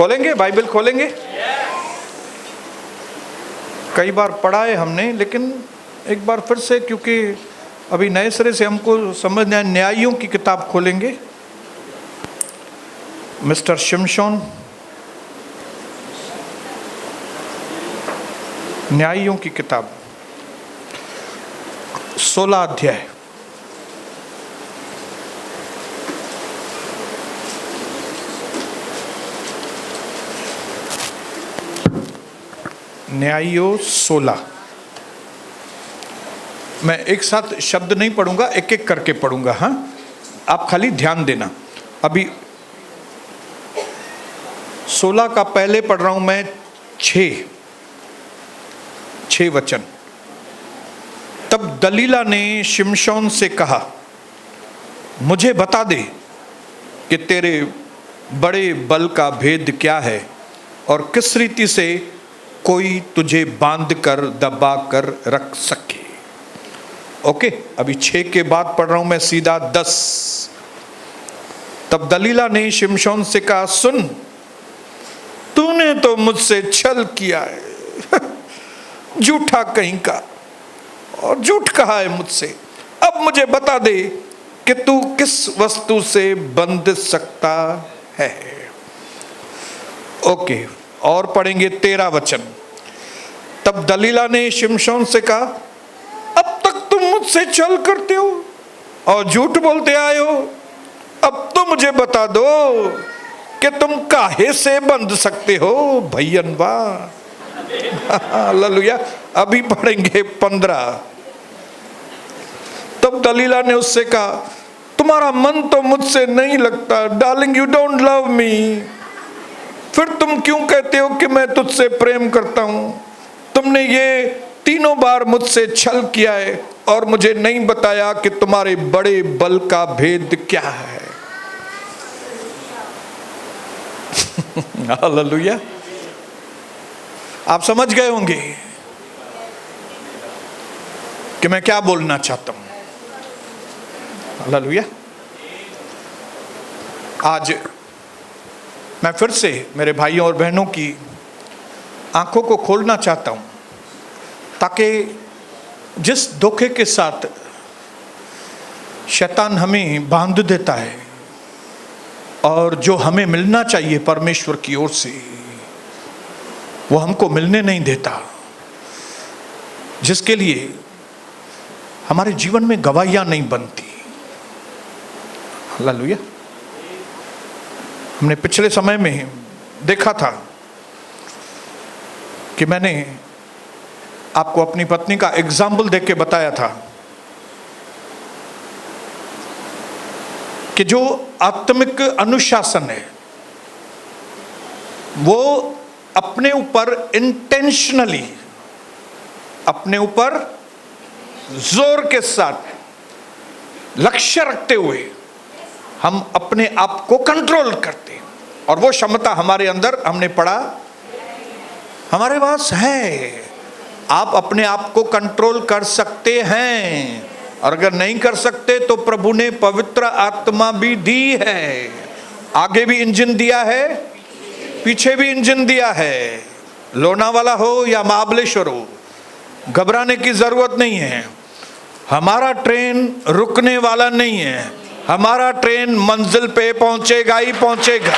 खोलेंगे, बाइबल खोलेंगे। कई बार पढ़ा है हमने, लेकिन एक बार फिर से, क्योंकि अभी नए सिरे से हमको समझना है। न्यायियों की किताब खोलेंगे, मिस्टर शिमशोन, न्यायियों की किताब 16 अध्याय। न्यायियों 16। मैं एक साथ शब्द नहीं पढ़ूंगा, एक एक करके पढ़ूंगा। हाँ, आप खाली ध्यान देना। अभी 16 का पहले पढ़ रहा हूं मैं, 6 वचन। तब दलीला ने शिमशोन से कहा, मुझे बता दे कि तेरे बड़े बल का भेद क्या है और किस रीति से कोई तुझे बांध कर दबा कर रख सके। ओके, अभी 6 के बाद पढ़ रहा हूं मैं सीधा 10। तब दलीला ने शिमशोन से कहा, सुन, तूने तो मुझसे छल किया है, झूठा कहीं का, और झूठ कहा है मुझसे। अब मुझे बता दे कि तू किस वस्तु से बंध सकता है। ओके, और पढ़ेंगे 13 वचन। तब दलीला ने शिमशोन से कहा, अब तक तुम मुझसे छल करते हो और झूठ बोलते आए हो। अब तो मुझे बता दो कि तुम काहे से बंध सकते हो। भैयनवा, हालेलुया। अभी पढ़ेंगे 15। तब दलीला ने उससे कहा, तुम्हारा मन तो मुझसे नहीं लगता। Darling, you don't love me. फिर तुम क्यों कहते हो कि मैं तुझसे प्रेम करता हूं? तुमने ये 3 बार मुझसे छल किया है और मुझे नहीं बताया कि तुम्हारे बड़े बल का भेद क्या है। हालेलुया। आप समझ गए होंगे कि मैं क्या बोलना चाहता हूं। हालेलुया। आज मैं फिर से मेरे भाइयों और बहनों की आंखों को खोलना चाहता हूं, ताकि जिस धोखे के साथ शैतान हमें बांध देता है और जो हमें मिलना चाहिए परमेश्वर की ओर से, वो हमको मिलने नहीं देता, जिसके लिए हमारे जीवन में गवाहियां नहीं बनती। हालेलुया। हमने पिछले समय में देखा था कि मैंने आपको अपनी पत्नी का एग्जाम्पल देख के बताया था कि जो आत्मिक अनुशासन है, वो अपने ऊपर इंटेंशनली, अपने ऊपर जोर के साथ लक्ष्य रखते हुए हम अपने आप को कंट्रोल करते हैं। और वो क्षमता हमारे अंदर, हमने पढ़ा, हमारे पास है। आप अपने आप को कंट्रोल कर सकते हैं, और अगर नहीं कर सकते तो प्रभु ने पवित्र आत्मा भी दी है। आगे भी इंजन दिया है, पीछे भी इंजन दिया है। लोनावाला हो या महाबलेश्वर हो, घबराने की जरूरत नहीं है। हमारा ट्रेन रुकने वाला नहीं है। हमारा ट्रेन मंजिल पे पहुंचेगा ही पहुंचेगा।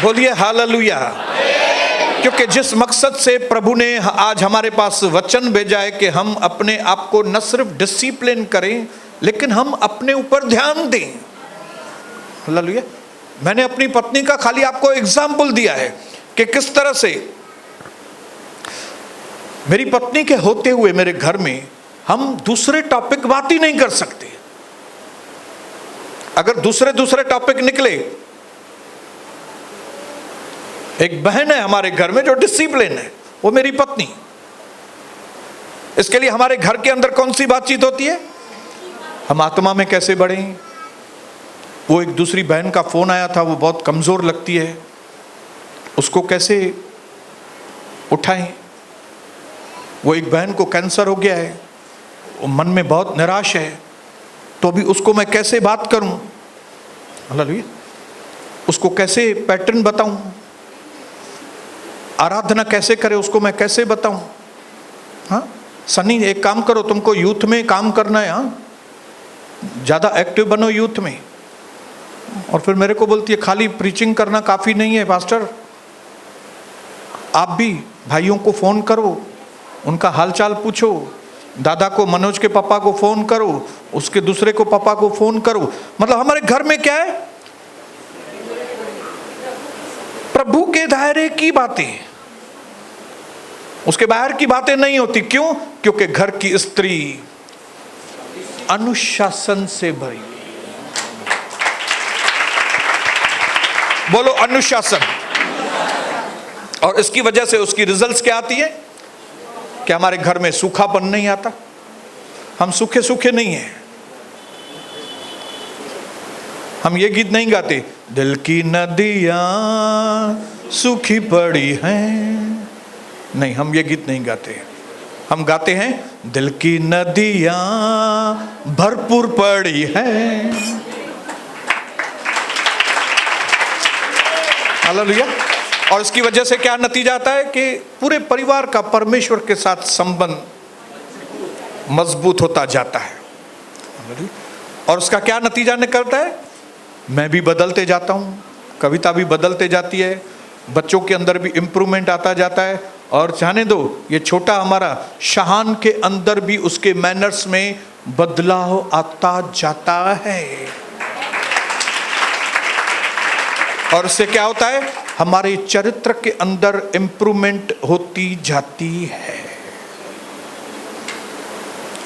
बोलिए हालेलुया। क्योंकि जिस मकसद से प्रभु ने आज हमारे पास वचन भेजा है कि हम अपने आप को न सिर्फ डिसिप्लिन करें, लेकिन हम अपने ऊपर ध्यान दें। हालेलुया। मैंने अपनी पत्नी का खाली आपको एग्जाम्पल दिया है कि किस तरह से मेरी पत्नी के होते हुए मेरे घर में हम दूसरे टॉपिक बात ही नहीं कर सकते। अगर दूसरे टॉपिक निकले, एक बहन है हमारे घर में जो डिसिप्लिन है, वो मेरी पत्नी। इसके लिए हमारे घर के अंदर कौन सी बातचीत होती है? हम आत्मा में कैसे बढ़ें। वो एक दूसरी बहन का फोन आया था, वो बहुत कमजोर लगती है, उसको कैसे उठाएं। वो एक बहन को कैंसर हो गया है, वो मन में बहुत निराश है, तो अभी उसको मैं कैसे बात करूं। हालेलुया। उसको कैसे पैटर्न बताऊं, आराधना कैसे करे उसको मैं कैसे बताऊं। हाँ सनी, एक काम करो, तुमको यूथ में काम करना है, हाँ ज्यादा एक्टिव बनो यूथ में। और फिर मेरे को बोलती है खाली प्रीचिंग करना काफी नहीं है पास्टर, आप भी भाइयों को फोन करो, उनका हालचाल पूछो, दादा को, मनोज के पापा को फोन करो, उसके दूसरे को पापा को फोन करो। मतलब हमारे घर में क्या है, प्रभु के दायरे की बातें, उसके बाहर की बातें नहीं होती। क्यों? क्योंकि घर की स्त्री अनुशासन से भरी। बोलो अनुशासन। और इसकी वजह से उसकी रिजल्ट्स क्या आती है कि हमारे घर में सूखापन नहीं आता, हम सूखे सूखे नहीं हैं। हम ये गीत नहीं गाते, दिल की नदियां सूखी पड़ी हैं, नहीं हम ये गीत नहीं गाते। हम गाते हैं दिल की नदियां भरपूर पड़ी हैं। हालेलुया। और इसकी वजह से क्या नतीजा आता है कि पूरे परिवार का परमेश्वर के साथ संबंध मजबूत होता जाता है। और उसका क्या नतीजा निकलता है, मैं भी बदलते जाता हूँ, कविता भी बदलते जाती है, बच्चों के अंदर भी इम्प्रूवमेंट आता जाता है। और जाने दो ये छोटा हमारा शाहान के अंदर भी उसके मैनर्स में बदलाव आता जाता है। और इससे क्या होता है, हमारे चरित्र के अंदर इम्प्रूवमेंट होती जाती है।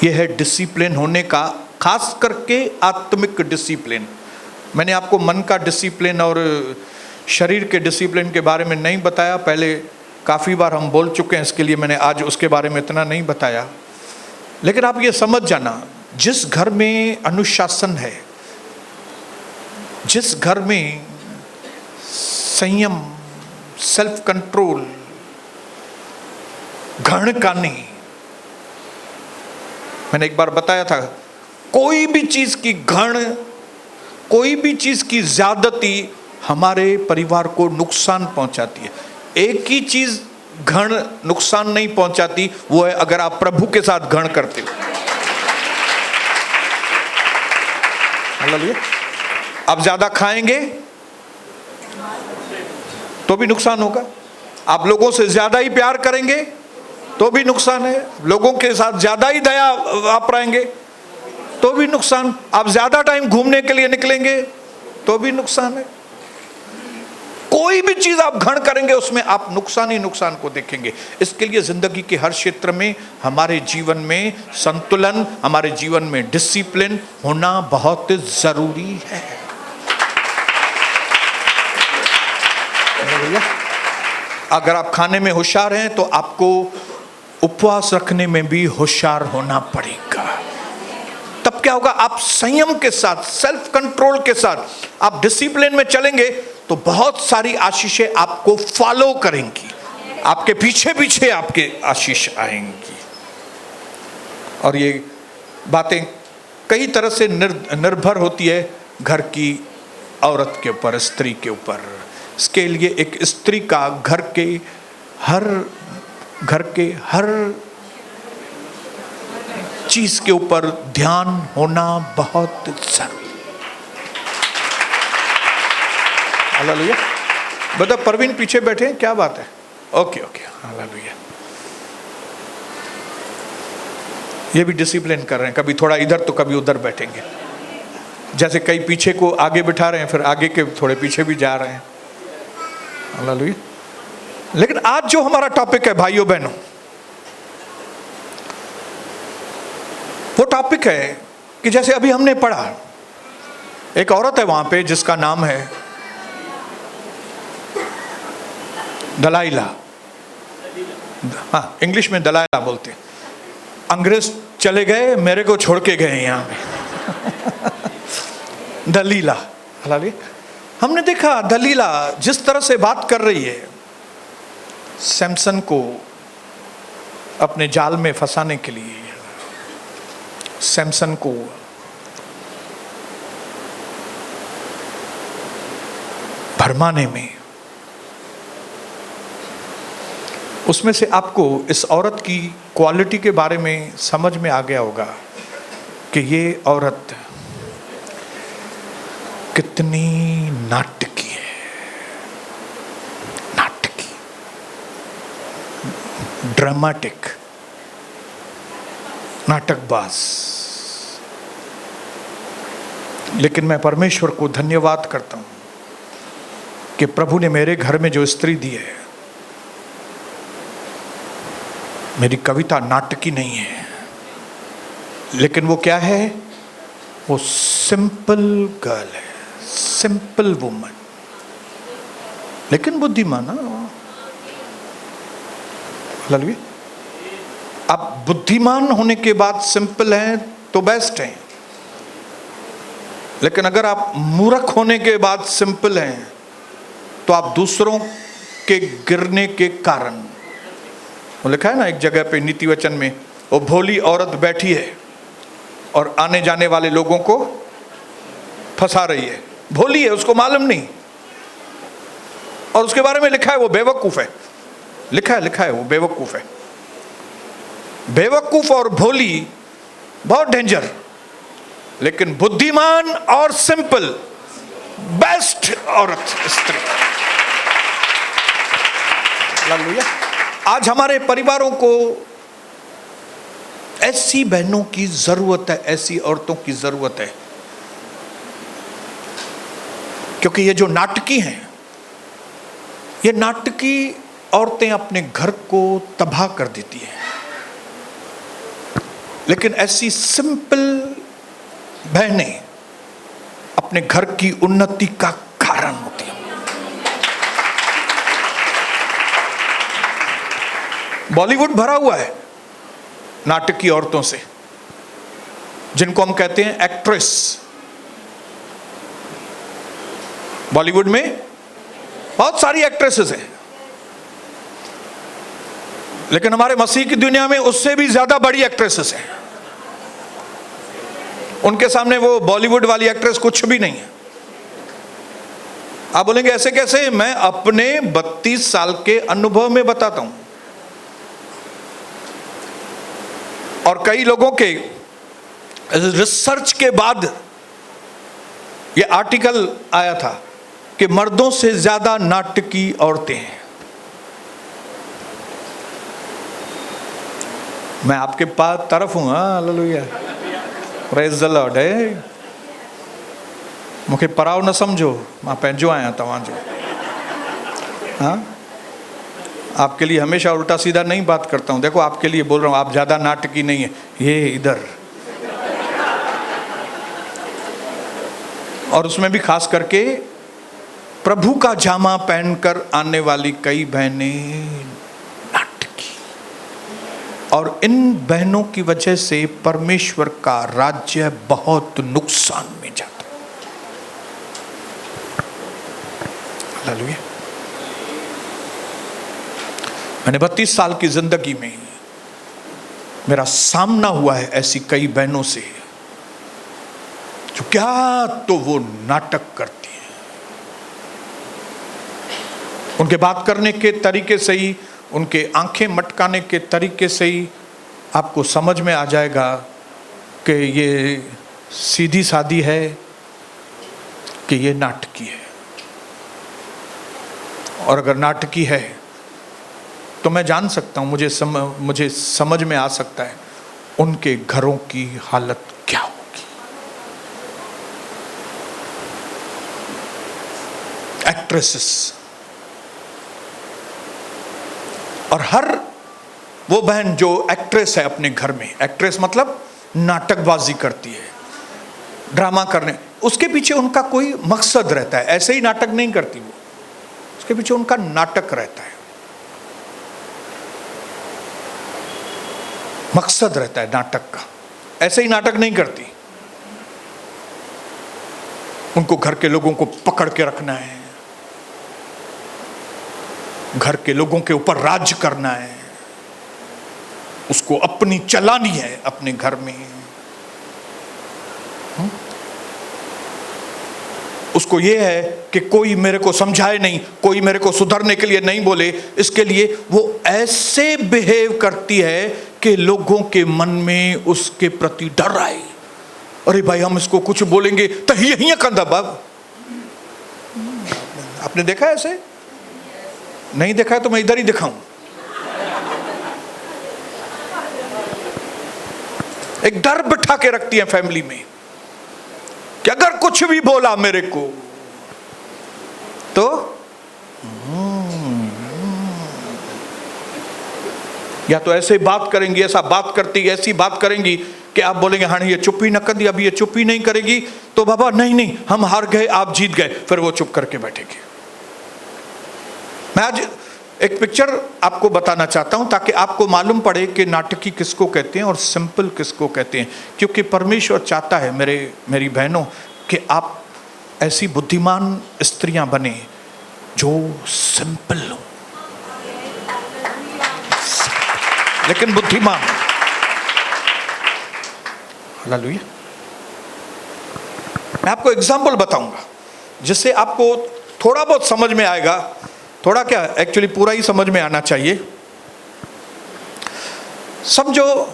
यह है डिसिप्लिन होने का, खास करके आत्मिक डिसिप्लिन। मैंने आपको मन का डिसिप्लिन और शरीर के डिसिप्लिन के बारे में नहीं बताया, पहले काफ़ी बार हम बोल चुके हैं, इसके लिए मैंने आज उसके बारे में इतना नहीं बताया। लेकिन आप ये समझ जाना, जिस घर में अनुशासन है, जिस घर में संयम, सेल्फ कंट्रोल, घृण का नहीं, मैंने एक बार बताया था, कोई भी चीज की घृण, कोई भी चीज की ज्यादती हमारे परिवार को नुकसान पहुंचाती है। एक ही चीज घृण नुकसान नहीं पहुंचाती, वो है अगर आप प्रभु के साथ घृण करते हो। हालेलुया। आप ज्यादा खाएंगे तो भी नुकसान होगा, आप लोगों से ज्यादा ही प्यार करेंगे तो भी नुकसान है, लोगों के साथ ज्यादा ही दया आप रहेंगे तो भी नुकसान, आप ज्यादा टाइम घूमने के लिए निकलेंगे तो भी नुकसान है। कोई भी चीज आप घृण करेंगे उसमें आप नुकसान ही नुकसान को देखेंगे। इसके लिए जिंदगी के हर क्षेत्र में, हमारे जीवन में संतुलन, हमारे जीवन में डिसिप्लिन होना बहुत जरूरी है। अगर आप खाने में होशियार हैं तो आपको उपवास रखने में भी होशियार होना पड़ेगा। तब क्या होगा, आप संयम के साथ, सेल्फ कंट्रोल के साथ आप डिसिप्लिन में चलेंगे तो बहुत सारी आशीषें आपको फॉलो करेंगी, आपके पीछे पीछे आपके आशीष आएंगी। और ये बातें कई तरह से निर्भर होती है घर की औरत के ऊपर, स्त्री के ऊपर। इसके लिए एक स्त्री का घर के हर चीज के ऊपर ध्यान होना बहुत जरूरी। हालेलुया। बता, परवीन पीछे बैठे हैं, क्या बात है? Okay okay, hallelujah. ये भी डिसिप्लिन कर रहे हैं, कभी थोड़ा इधर तो कभी उधर बैठेंगे। जैसे कई पीछे को आगे बिठा रहे हैं, फिर आगे के थोड़े पीछे भी जा रहे हैं। हालेलुया। लेकिन आज जो हमारा टॉपिक है भाइयों बहनों, वो टॉपिक है कि जैसे अभी हमने पढ़ा, एक औरत है वहां पे जिसका नाम है दलाइला। हाँ, इंग्लिश में दलाइला बोलते हैं। अंग्रेज चले गए, मेरे को छोड़ के गए यहां पे। दलीला। हमने देखा दलीला जिस तरह से बात कर रही है सैमसन को अपने जाल में फंसाने के लिए, सैमसन को भरमाने में। उसमें से आपको इस औरत की क्वालिटी के बारे में समझ में आ गया होगा कि ये औरत कितनी नाटकी है, नाटकी, ड्रामेटिक, नाटकबाज। लेकिन मैं परमेश्वर को धन्यवाद करता हूं कि प्रभु ने मेरे घर में जो स्त्री दी है, मेरी कविता नाटकी नहीं है, लेकिन वो क्या है? वो सिंपल गर्ल है, सिंपल वुमन, लेकिन बुद्धिमान। हालेलुया। आप बुद्धिमान होने के बाद सिंपल हैं तो बेस्ट हैं, लेकिन अगर आप मूर्ख होने के बाद सिंपल हैं तो आप दूसरों के गिरने के कारण, वो लिखा है ना एक जगह पे नीति वचन में, वो भोली औरत बैठी है और आने जाने वाले लोगों को फंसा रही है। भोली है, उसको मालूम नहीं, और उसके बारे में लिखा है वो बेवकूफ है। लिखा है वो बेवकूफ है। बेवकूफ और भोली बहुत डेंजर, लेकिन बुद्धिमान और सिंपल बेस्ट औरत, स्त्री। हालेलुया। आज हमारे परिवारों को ऐसी बहनों की जरूरत है, ऐसी औरतों की जरूरत है, क्योंकि ये जो नाटकी हैं, ये नाटकी औरतें अपने घर को तबाह कर देती हैं, लेकिन ऐसी सिंपल बहनें अपने घर की उन्नति का कारण होती हैं। बॉलीवुड भरा हुआ है नाटकी औरतों से, जिनको हम कहते हैं एक्ट्रेस। बॉलीवुड में बहुत सारी एक्ट्रेसेस हैं, लेकिन हमारे मसीह की दुनिया में उससे भी ज्यादा बड़ी एक्ट्रेसेस हैं। उनके सामने वो बॉलीवुड वाली एक्ट्रेस कुछ भी नहीं है। आप बोलेंगे ऐसे कैसे? मैं अपने 32 साल के अनुभव में बताता हूं, और कई लोगों के रिसर्च के बाद ये आर्टिकल आया था कि मर्दों से ज्यादा नाटकी औरतें हैं। मैं आपके पास तरफ हूं। Hallelujah, praise the Lord. है मुझे पराव न समझो, मां पंहिंजो आया तव्हांजो। हाँ, आपके लिए हमेशा उल्टा सीधा नहीं बात करता हूं। देखो, आपके लिए बोल रहा हूं, आप ज्यादा नाटकी नहीं है, ये इधर। और उसमें भी खास करके प्रभु का जामा पहनकर आने वाली कई बहनें नाटकी, और इन बहनों की वजह से परमेश्वर का राज्य बहुत नुकसान में जाता है। हालेलुया। मैंने 32 साल की जिंदगी में मेरा सामना हुआ है ऐसी कई बहनों से, जो क्या तो वो नाटक करती हैं। उनके बात करने के तरीके से ही, उनके आंखें मटकाने के तरीके से ही आपको समझ में आ जाएगा कि ये सीधी सादी है कि ये नाटकी है। और अगर नाटकी है तो मैं जान सकता हूं, मुझे समझ में आ सकता है उनके घरों की हालत क्या होगी। एक्ट्रेसेस, और हर वो बहन जो एक्ट्रेस है अपने घर में, एक्ट्रेस मतलब नाटकबाजी करती है, ड्रामा करने, उसके पीछे उनका कोई मकसद रहता है। ऐसे ही नाटक नहीं करती वो, उसके पीछे उनका नाटक रहता है, मकसद रहता है नाटक का। ऐसे ही नाटक नहीं करती। उनको घर के लोगों को पकड़ के रखना है, घर के लोगों के ऊपर राज करना है, उसको अपनी चलानी है अपने घर में। उसको ये है कि कोई मेरे को समझाए नहीं, कोई मेरे को सुधरने के लिए नहीं बोले, इसके लिए वो ऐसे बिहेव करती है कि लोगों के मन में उसके प्रति डर आए। अरे भाई हम इसको कुछ बोलेंगे तो यही कंधा बाब। आपने देखा है ऐसे? नहीं देखा है तो मैं इधर ही दिखाऊं। एक डर बिठा के रखती है फैमिली में कि अगर कुछ भी बोला मेरे को तो या तो ऐसे बात करेंगी, ऐसा बात करती, ऐसी बात करेंगी कि आप बोलेंगे हाँ ये चुप ही न कर दी, अभी ये चुप ही नहीं करेगी तो बाबा नहीं नहीं हम हार गए, आप जीत गए, फिर वो चुप करके बैठेगी। मैं आज एक पिक्चर आपको बताना चाहता हूं ताकि आपको मालूम पड़े कि नाटकी किसको कहते हैं और सिंपल किसको कहते हैं, क्योंकि परमेश्वर चाहता है मेरी बहनों कि आप ऐसी बुद्धिमान स्त्रियां बने जो सिंपल हो लेकिन बुद्धिमान। हालेलुया। मैं आपको एग्जाम्पल बताऊंगा जिससे आपको थोड़ा बहुत समझ में आएगा, थोड़ा क्या एक्चुअली पूरा ही समझ में आना चाहिए। समझो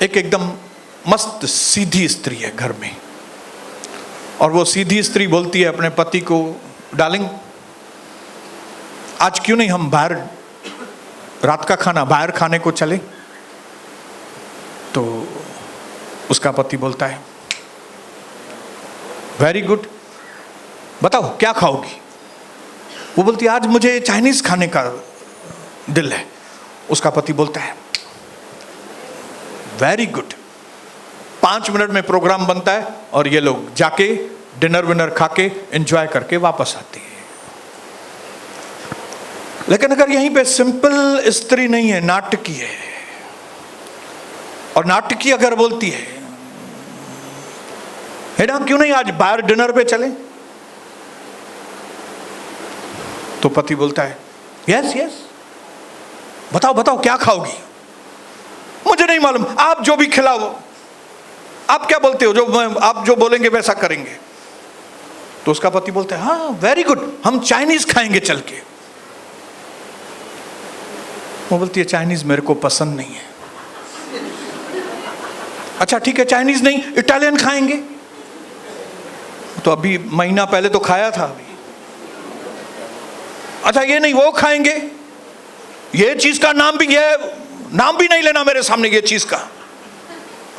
एक एकदम मस्त सीधी स्त्री है घर में, और वो सीधी स्त्री बोलती है अपने पति को, डार्लिंग आज क्यों नहीं हम बाहर रात का खाना बाहर खाने को चले? तो उसका पति बोलता है वेरी गुड, बताओ क्या खाओगी? वो बोलती है आज मुझे चाइनीज खाने का दिल है। उसका पति बोलता है वेरी गुड। 5 मिनट में प्रोग्राम बनता है और ये लोग जाके डिनर विनर खा के एंजॉय करके वापस आते हैं। लेकिन अगर यहीं पे सिंपल स्त्री नहीं है, नाटकी है, और नाटकी अगर बोलती है ना क्यों नहीं आज बाहर डिनर पे चले, तो पति बोलता है यस यस, बताओ बताओ क्या खाओगी? मुझे नहीं मालूम, आप जो भी खिलाओ, आप क्या बोलते हो, आप जो बोलेंगे वैसा करेंगे। तो उसका पति बोलता है हाँ वेरी गुड, हम चाइनीज खाएंगे चल के। वो बोलती है चाइनीज मेरे को पसंद नहीं है। अच्छा ठीक है चाइनीज नहीं, इटालियन खाएंगे। तो अभी महीना पहले तो खाया था अभी। अच्छा ये नहीं वो खाएंगे, ये चीज का नाम भी नहीं लेना मेरे सामने ये चीज का।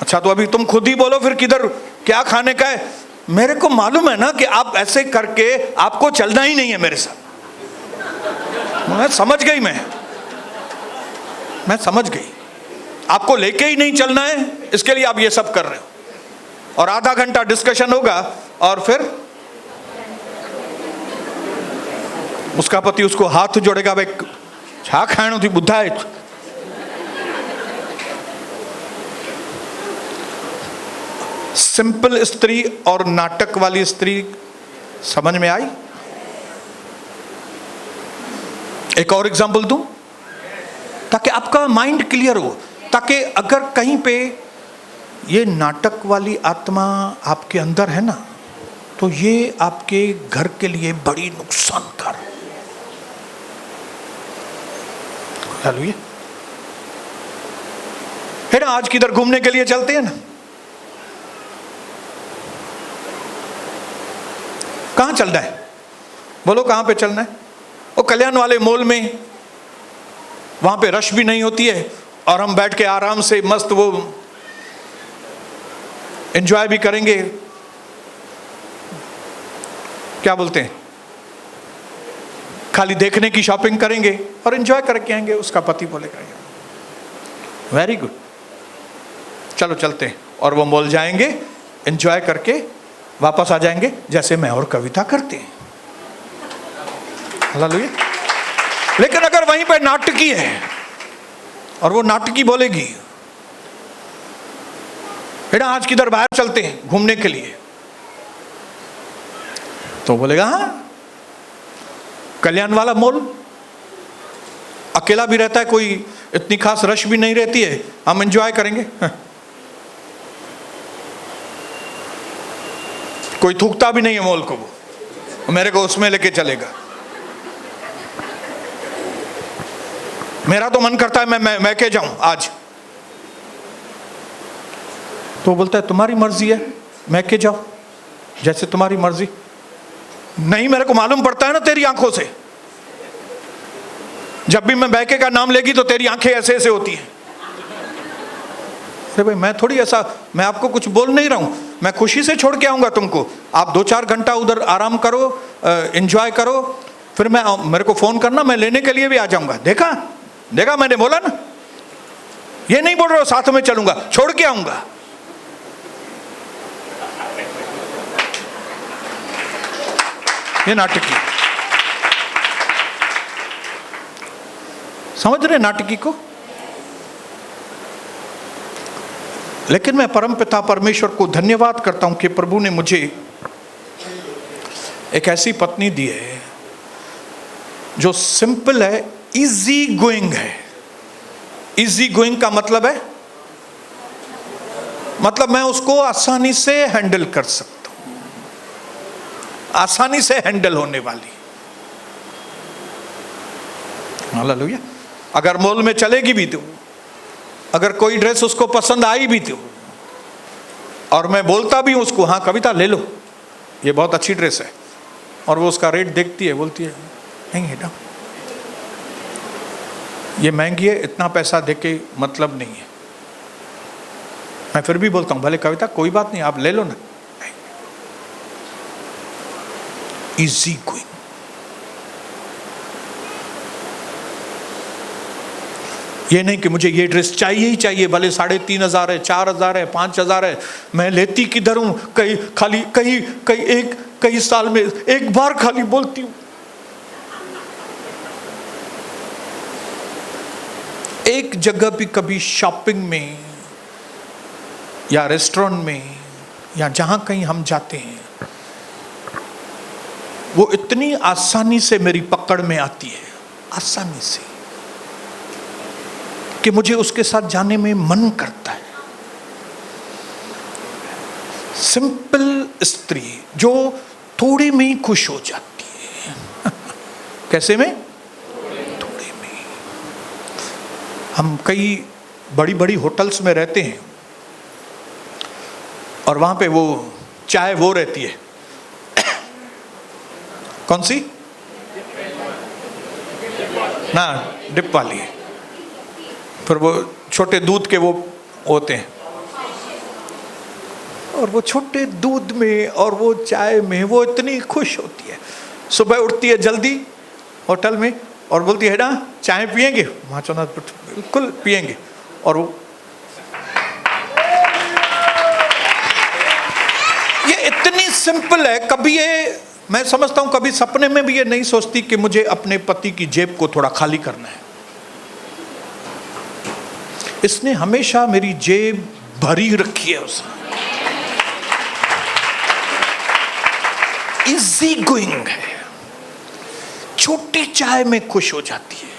अच्छा तो अभी तुम खुद ही बोलो फिर किधर क्या खाने का है? मेरे को मालूम है ना कि आप ऐसे करके आपको चलना ही नहीं है मेरे साथ। मैं समझ गई, मैं समझ गई, आपको लेके ही नहीं चलना है, इसके लिए आप ये सब कर रहे हो। और आधा घंटा डिस्कशन होगा और फिर उसका पति उसको हाथ जोड़ेगा, भाई छा खाणो थी बुद्धा है। सिंपल स्त्री और नाटक वाली स्त्री समझ में आई? एक और एग्जांपल दूं ताकि आपका माइंड क्लियर हो, ताकि अगर कहीं पे ये नाटक वाली आत्मा आपके अंदर है ना, तो ये आपके घर के लिए बड़ी नुकसानकार है ना। आज किधर घूमने के लिए चलते हैं ना, कहां चलना है? बोलो कहां पे चलना है? वो कल्याण वाले मॉल में, वहां पे रश भी नहीं होती है और हम बैठ के आराम से मस्त वो एंजॉय भी करेंगे। क्या बोलते हैं, खाली देखने की शॉपिंग करेंगे और एंजॉय करके आएंगे। उसका पति बोलेगा वेरी गुड, चलो चलते हैं, और वो मॉल जाएंगे, एंजॉय करके वापस आ जाएंगे जैसे मैं और कविता करते हैं। हालेलुया। लेकिन अगर वहीं पे नाटकी है और वो नाटकी बोलेगी बेटा आज किधर बाहर चलते हैं घूमने के लिए, तो बोलेगा हाँ कल्याण वाला मॉल, अकेला भी रहता है, कोई इतनी खास रश भी नहीं रहती है, हम एंजॉय करेंगे। कोई थूकता भी नहीं है मॉल को, वो मेरे को उसमें लेके चलेगा। मेरा तो मन करता है मैं के जाऊं आज, तो बोलता है तुम्हारी मर्जी है, मैं के जाओ जैसे तुम्हारी मर्जी। नहीं, मेरे को मालूम पड़ता है ना तेरी आंखों से, जब भी मैं बैके का नाम लेगी तो तेरी आंखें ऐसे ऐसे होती हैं। अरे भाई मैं थोड़ी ऐसा, मैं आपको कुछ बोल नहीं रहा हूं, मैं खुशी से छोड़ के आऊंगा तुमको। आप 2-4 घंटा उधर आराम करो, एंजॉय करो, फिर मेरे को फोन करना, मैं लेने के लिए भी आ जाऊंगा। देखा देखा, मैंने बोला ना, ये नहीं बोल रहा हूं साथ में चलूंगा, छोड़ के आऊंगा। ये नाटकी, समझ रहे नाटकी को? लेकिन मैं परमपिता परमेश्वर को धन्यवाद करता हूं कि प्रभु ने मुझे एक ऐसी पत्नी दी है जो सिंपल है, इजी गोइंग है। इजी गोइंग का मतलब है, मतलब मैं उसको आसानी से हैंडल कर सकता हूं, आसानी से हैंडल होने वाली। हालेलुया। अगर मॉल में चलेगी भी तो, अगर कोई ड्रेस उसको पसंद आई भी तो, और मैं बोलता भी हूं उसको, हाँ कविता ले लो, ये बहुत अच्छी ड्रेस है, और वो उसका रेट देखती है, बोलती है नहीं बेटा ये महंगी है, इतना पैसा देके मतलब नहीं है। मैं फिर भी बोलता हूं भले कविता कोई बात नहीं, आप ले लो ना। Easy going. ये नहीं कि मुझे ये ड्रेस चाहिए ही चाहिए, भले 3,500 है, 4,000 है, 5,000 है, मैं लेती किधर हूं, कई साल में एक बार खाली बोलती हूं। एक जगह भी कभी शॉपिंग में या रेस्टोरेंट में या जहां कहीं हम जाते हैं, वो इतनी आसानी से मेरी पकड़ में आती है, आसानी से, कि मुझे उसके साथ जाने में मन करता है। सिंपल स्त्री जो थोड़े में ही खुश हो जाती है। कैसे में? थोड़े में। हम कई बड़ी बड़ी होटल्स में रहते हैं और वहां पे वो चाय वो रहती है, कौन सी ना, डिप वाली है, फिर वो छोटे दूध के वो होते हैं, और वो छोटे दूध में और वो चाय में वो इतनी खुश होती है। सुबह उठती है जल्दी होटल में और बोलती है ना चाय पिएंगे, वहाँ चौना बिल्कुल पिएंगे, और वो ये इतनी सिंपल है। कभी ये मैं समझता हूं कभी सपने में भी ये नहीं सोचती कि मुझे अपने पति की जेब को थोड़ा खाली करना है। इसने हमेशा मेरी जेब भरी रखी है उसने। इजी गोइंग है, छोटी चाय में खुश हो जाती है,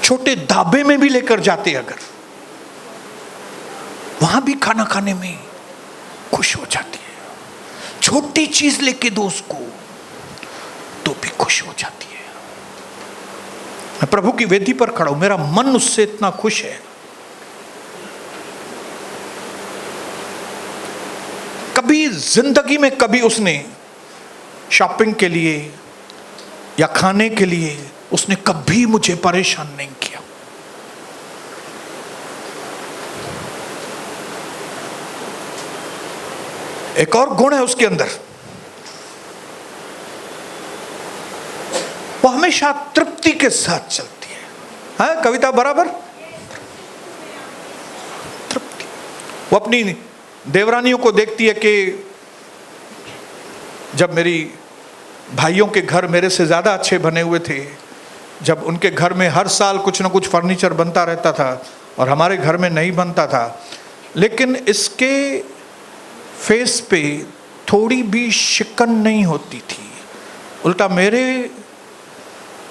छोटे ढाबे में भी लेकर जाते अगर, वहां भी खाना खाने में खुश हो जाती है। छोटी चीज लेके दो उसको तो भी खुश हो जाती है। मैं प्रभु की वेदी पर खड़ा हूं, मेरा मन उससे इतना खुश है। कभी जिंदगी में कभी उसने शॉपिंग के लिए या खाने के लिए उसने कभी मुझे परेशान नहीं किया। एक और गुण है उसके अंदर, वो हमेशा तृप्ति के साथ चलती है। हाँ कविता बराबर, तृप्ति। वो अपनी देवरानियों को देखती है कि जब मेरी भाइयों के घर मेरे से ज़्यादा अच्छे बने हुए थे, जब उनके घर में हर साल कुछ ना कुछ फर्नीचर बनता रहता था और हमारे घर में नहीं बनता था, लेकिन इसके फेस पे थोड़ी भी शिकन नहीं होती थी, उल्टा मेरे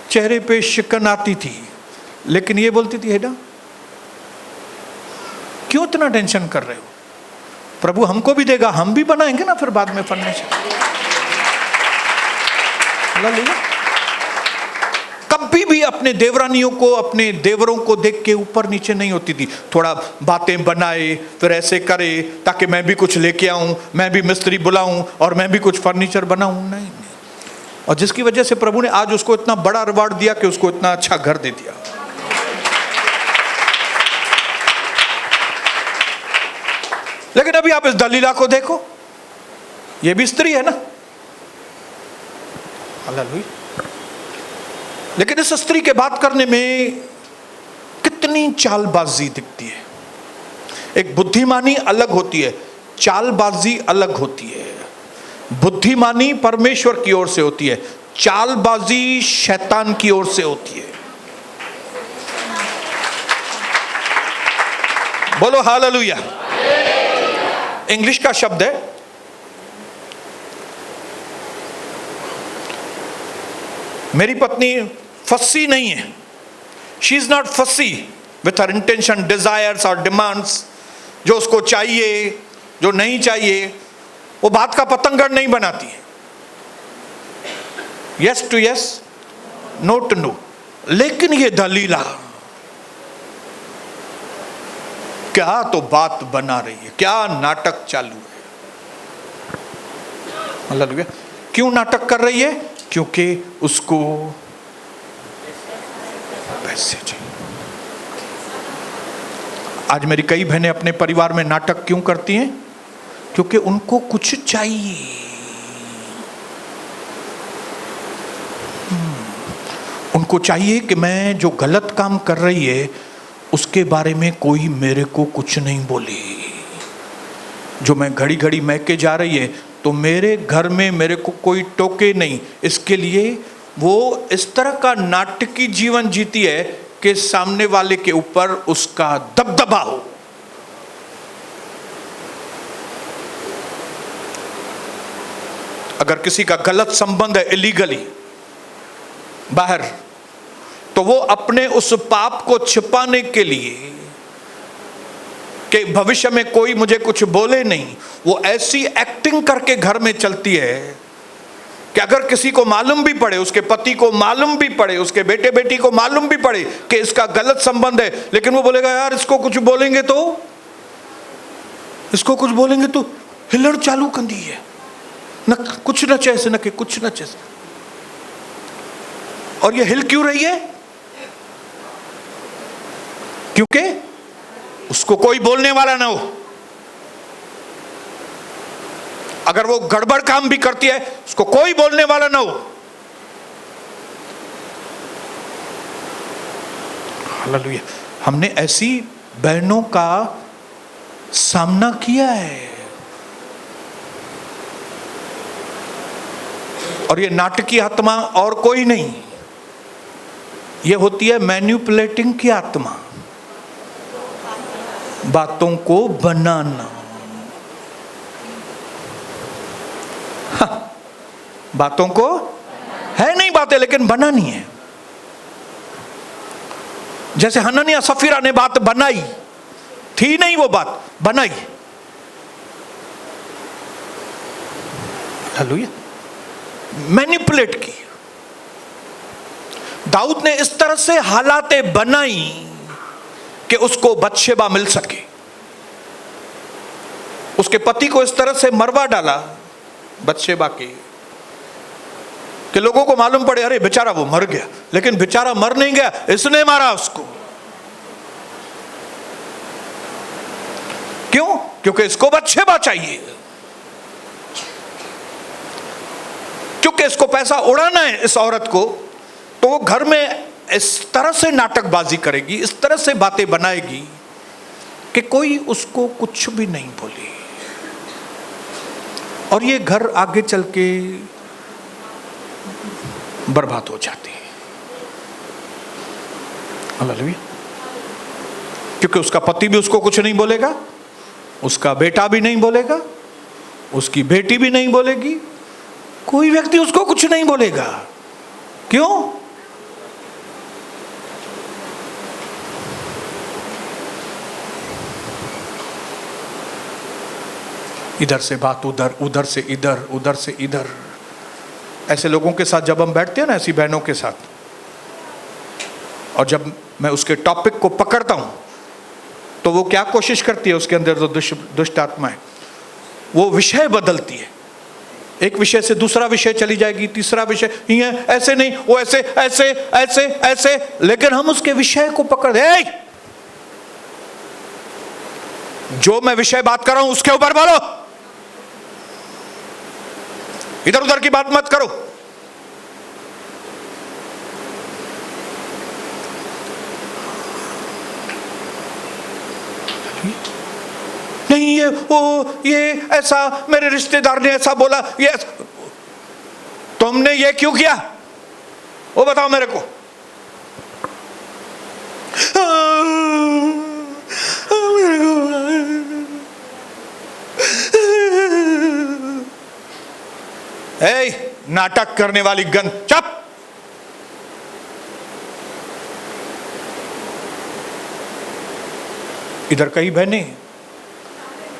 चेहरे पे शिकन आती थी। लेकिन ये बोलती थी हेडा क्यों इतना टेंशन कर रहे हो, प्रभु हमको भी देगा, हम भी बनाएंगे ना फिर बाद में फर्नीचर। हालेलुया। कभी भी अपने देवरानियों को, अपने देवरों को देख के ऊपर नीचे नहीं होती थी। थोड़ा बातें बनाए, फिर ऐसे करे ताकि मैं भी कुछ लेके आऊं, मैं भी मिस्त्री बुलाऊं और मैं भी कुछ फर्नीचर बनाऊं। नहीं। और जिसकी वजह से प्रभु ने आज उसको इतना बड़ा रिवार्ड दिया कि उसको इतना अच्छा घर दे दिया। लेकिन अभी आप इस दलीला को देखो, ये भी स्त्री है ना। हालेलुया। लेकिन इस स्त्री के बात करने में कितनी चालबाजी दिखती है। एक बुद्धिमानी अलग होती है, चालबाजी अलग होती है। बुद्धिमानी परमेश्वर की ओर से होती है, चालबाजी शैतान की ओर से होती है। बोलो हालेलुया। इंग्लिश का शब्द है, मेरी पत्नी फसी नहीं है। शी इज नॉट फसी विथ हर इंटेंशन, डिजायर्स और डिमांड्स। जो उसको चाहिए, जो नहीं चाहिए, वो बात का पतंगड़ नहीं बनाती है। Yes to yes, no to no. लेकिन ये दलीला क्या तो बात बना रही है, क्या नाटक चालू है। हालेलुया। क्यों नाटक कर रही है? क्योंकि उसको पैसे चाहिए। आज मेरी कई बहनें अपने परिवार में नाटक क्यों करती हैं? क्योंकि उनको कुछ चाहिए। उनको चाहिए कि मैं जो गलत काम कर रही है उसके बारे में कोई मेरे को कुछ नहीं बोले। जो मैं घड़ी घड़ी महके जा रही है तो मेरे घर में मेरे को कोई टोके नहीं। इसके लिए वो इस तरह का नाटकीय जीवन जीती है कि सामने वाले के ऊपर उसका दबदबा हो। अगर किसी का गलत संबंध है इलीगली बाहर, तो वो अपने उस पाप को छिपाने के लिए कि भविष्य में कोई मुझे कुछ बोले नहीं, वो ऐसी एक्टिंग करके घर में चलती है कि अगर किसी को मालूम भी पड़े, उसके पति को मालूम भी पड़े, उसके बेटे बेटी को मालूम भी पड़े कि इसका गलत संबंध है, लेकिन वो बोलेगा यार इसको कुछ बोलेंगे तो हिलड़ चालू कर दी है न, कुछ न चैसे न के कुछ न चैसे। और ये हिल क्यों रही है? क्योंकि उसको कोई बोलने वाला ना हो। अगर वो गड़बड़ काम भी करती है, उसको कोई बोलने वाला ना हो। हालेलुया। हमने ऐसी बहनों का सामना किया है। और ये नाटकीय आत्मा और कोई नहीं, ये होती है मैनिपुलेटिंग की आत्मा, बातों को बनाना। बातों को है नहीं बातें, लेकिन बनानी है। जैसे हननिया सफीरा ने बात बनाई थी, नहीं वो बात बनाई। हालेलुया। मैनिपुलेट की। दाऊद ने इस तरह से हालातें बनाई कि उसको बत्शेबा मिल सके। उसके पति को इस तरह से मरवा डाला बत्शेबा के कि लोगों को मालूम पड़े अरे बेचारा वो मर गया, लेकिन बेचारा मर नहीं गया, इसने मारा उसको। क्यों? क्योंकि इसको बत्शेबा चाहिए, क्योंकि इसको पैसा उड़ाना है इस औरत को। तो वो घर में इस तरह से नाटकबाजी करेगी, इस तरह से बातें बनाएगी कि कोई उसको कुछ भी नहीं बोले। और ये घर आगे चल के बर्बाद हो जाते हैं। हालेलुया। क्योंकि उसका पति भी उसको कुछ नहीं बोलेगा, उसका बेटा भी नहीं बोलेगा, उसकी बेटी भी नहीं बोलेगी, कोई व्यक्ति उसको कुछ नहीं बोलेगा। क्यों? इधर से बात उधर, उधर से इधर, उधर से इधर। ऐसे लोगों के साथ जब हम बैठते हैं ना, ऐसी बहनों के साथ, और जब मैं उसके टॉपिक को पकड़ता हूं तो वो क्या कोशिश करती है, उसके अंदर जो दुष्ट आत्मा है वो विषय बदलती है। एक विषय से दूसरा विषय चली जाएगी, तीसरा विषय, ये ऐसे नहीं, वो ऐसे ऐसे ऐसे ऐसे, लेकिन हम उसके विषय को पकड़ दे। जो मैं विषय बात कर रहा हूं उसके ऊपर बोलो, इधर उधर की बात मत करो। नहीं ये वो, ये ऐसा, मेरे रिश्तेदार ने ऐसा बोला, ये तुमने ये क्यों किया, वो बताओ मेरे को। नाटक करने वाली गंध, चुप। इधर कई बहनें,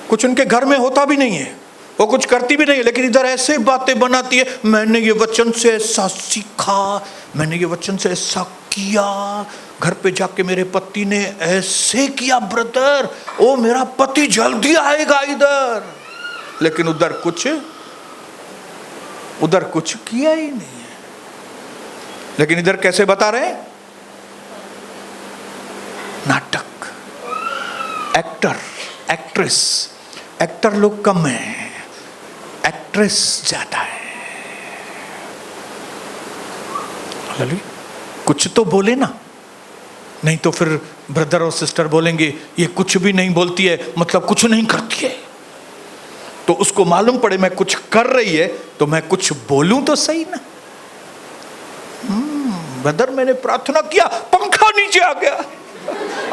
कुछ उनके घर में होता भी नहीं है, वो कुछ करती भी नहीं है, लेकिन इधर ऐसे बातें बनाती है, मैंने ये वचन से ऐसा सीखा, मैंने ये वचन से ऐसा किया, घर पे जाके मेरे पति ने ऐसे किया ब्रदर, ओ मेरा पति जल्दी आएगा इधर, लेकिन उधर कुछ किया ही नहीं है। लेकिन इधर कैसे बता रहे हैं, नाटक, एक्टर, एक्ट्रेस। एक्टर लोग कम है, एक्ट्रेस ज्यादा है। कुछ तो बोले ना, नहीं तो फिर ब्रदर और सिस्टर बोलेंगे ये कुछ भी नहीं बोलती है, मतलब कुछ नहीं करती है। तो उसको मालूम पड़े मैं कुछ कर रही है तो मैं कुछ बोलूं तो सही ना। ब्रदर मैंने प्रार्थना किया, पंखा नीचे आ गया।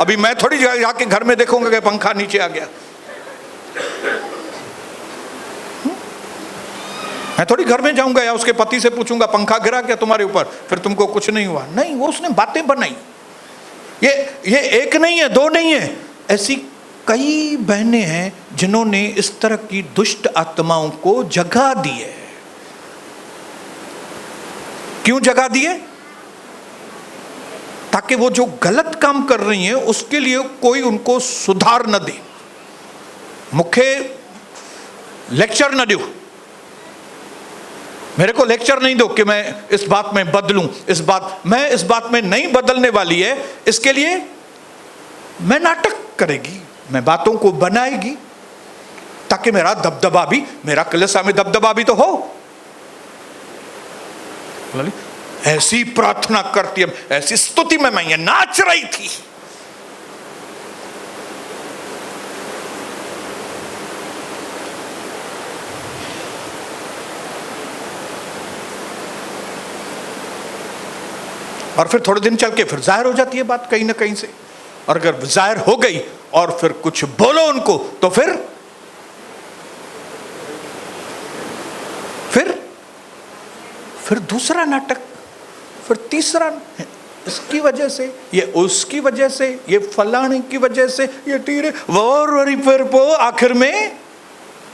अभी मैं थोड़ी जाके घर में देखूंगा कि पंखा नीचे आ गया। मैं थोड़ी घर में जाऊंगा या उसके पति से पूछूंगा पंखा गिरा क्या तुम्हारे ऊपर, फिर तुमको कुछ नहीं हुआ। नहीं, वो उसने बातें बनाई। ये एक नहीं है, दो नहीं है, ऐसी कई बहनें हैं जिन्होंने इस तरह की दुष्ट आत्माओं को जगा दी है। क्यों जगा दिए? ताकि वो जो गलत काम कर रही हैं उसके लिए कोई उनको सुधार न दे, मुखे लेक्चर न दो। मेरे को लेक्चर नहीं दो कि मैं इस बात में बदलूं, इस बात में नहीं बदलने वाली है, इसके लिए मैं नाटक करेगी, मैं बातों को बनाएगी ताकि मेरा दबदबा भी, मेरा कलीसिया में दबदबा भी तो हो। ऐसी प्रार्थना करती है, ऐसी स्तुति में मैं ये नाच रही थी। और फिर थोड़े दिन चल के फिर जाहिर हो जाती है बात कहीं ना कहीं से। और अगर जाहिर हो गई और फिर कुछ बोलो उनको तो फिर दूसरा नाटक, फिर तीसरा, इसकी वजह से, ये उसकी वजह से, ये फलाने की वजह से, ये टीरे वरी, फिर वो आखिर में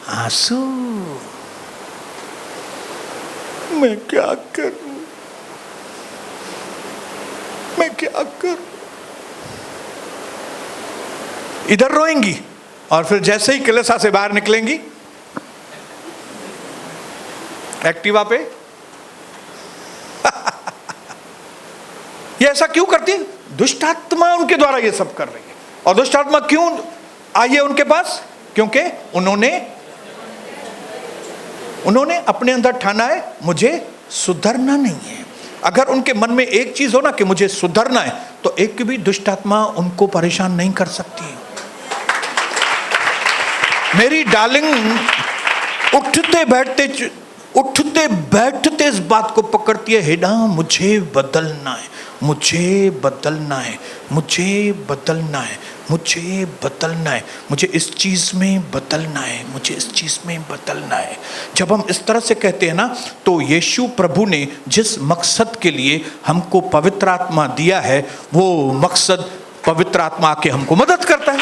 आंसू। मैं क्या करूं, मैं क्या करूं। इधर रोएंगी और फिर जैसे ही कलीसिया से बाहर निकलेंगी एक्टिवा पे। ये ऐसा क्यों करती है? दुष्ट आत्मा उनके द्वारा ये सब कर रही है। और दुष्ट आत्मा क्यों आई है उनके पास? क्योंकि उन्होंने अपने अंदर ठाना है मुझे सुधरना नहीं है। अगर उनके मन में एक चीज हो ना कि मुझे सुधरना है, तो एक भी दुष्ट आत्मा उनको परेशान नहीं कर सकती। मेरी डार्लिंग, उठते बैठते इस बात को पकड़ती है, हेडा मुझे बदलना है, मुझे बदलना है, मुझे बदलना है, मुझे बदलना है, मुझे इस चीज में बदलना है, मुझे इस चीज में बदलना है। जब हम इस तरह से कहते हैं ना, तो यीशु प्रभु ने जिस मकसद के लिए हमको पवित्र आत्मा दिया है, वो मकसद पवित्र आत्मा आके हमको मदद करता है।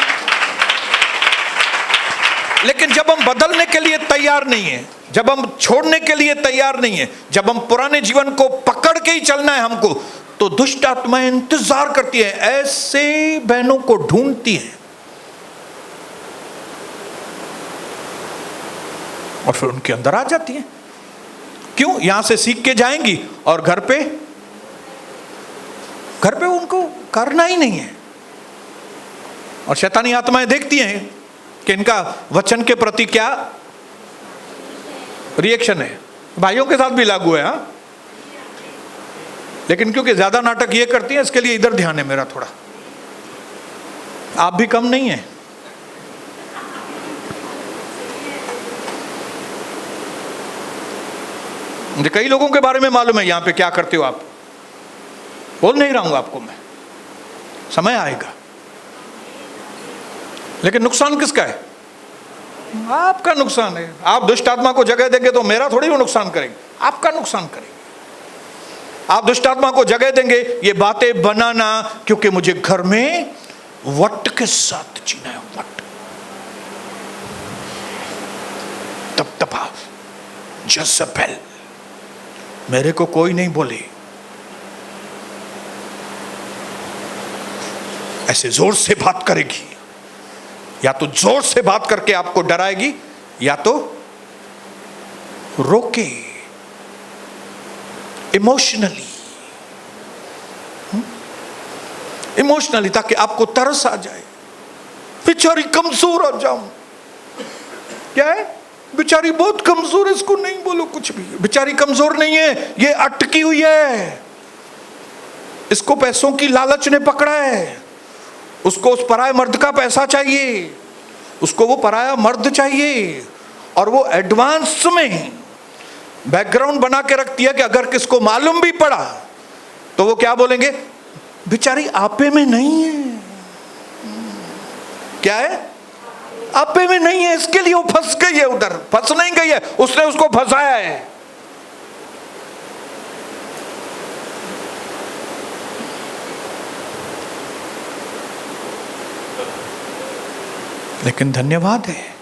लेकिन जब हम बदलने के लिए तैयार नहीं है, जब हम छोड़ने के लिए तैयार नहीं है, जब हम पुराने जीवन को पकड़ के ही चलना है हमको, तो दुष्ट आत्माएं इंतजार करती है, ऐसे बहनों को ढूंढती है और फिर उनके अंदर आ जाती है। क्यों? यहां से सीख के जाएंगी और घर पे उनको करना ही नहीं है। और शैतानी आत्माएं देखती हैं कि इनका वचन के प्रति क्या रिएक्शन है। भाइयों के साथ भी लागू है, हाँ, लेकिन क्योंकि ज्यादा नाटक ये करती हैं, इसके लिए इधर ध्यान है मेरा थोड़ा। आप भी कम नहीं है। मुझे कई लोगों के बारे में मालूम है यहां पे क्या करते हो आप। बोल नहीं रहा हूं आपको मैं, समय आएगा। लेकिन नुकसान किसका है? आपका नुकसान है। आप दुष्ट आत्मा को जगह देंगे तो मेरा थोड़ी वो नुकसान करेंगे, आपका नुकसान करेंगे। आप दुष्ट आत्मा को जगह देंगे ये बातें बनाना, क्योंकि मुझे घर में वट के साथ जीना है। वट, तपतपा, जज़बेल, मेरे को कोई नहीं बोले, ऐसे जोर से बात करेगी, या तो जोर से बात करके आपको डराएगी या तो रोके इमोशनली, ताकि आपको तरस आ जाए। बेचारी कमजोर आ जाऊं, क्या है? बेचारी बहुत कमजोर है, इसको नहीं बोलो कुछ भी। बेचारी कमजोर नहीं है, ये अटकी हुई है, इसको पैसों की लालच ने पकड़ा है, उसको उस पराये मर्द का पैसा चाहिए, उसको वो पराया मर्द चाहिए, और वो एडवांस में बैकग्राउंड बना के रखती है कि अगर किसको मालूम भी पड़ा तो वो क्या बोलेंगे? बेचारी आपे में नहीं है। क्या है? आपे में नहीं है, इसके लिए वो फंस गई है। उधर फंस नहीं गई है, उसने उसको फंसाया है। लेकिन धन्यवाद है,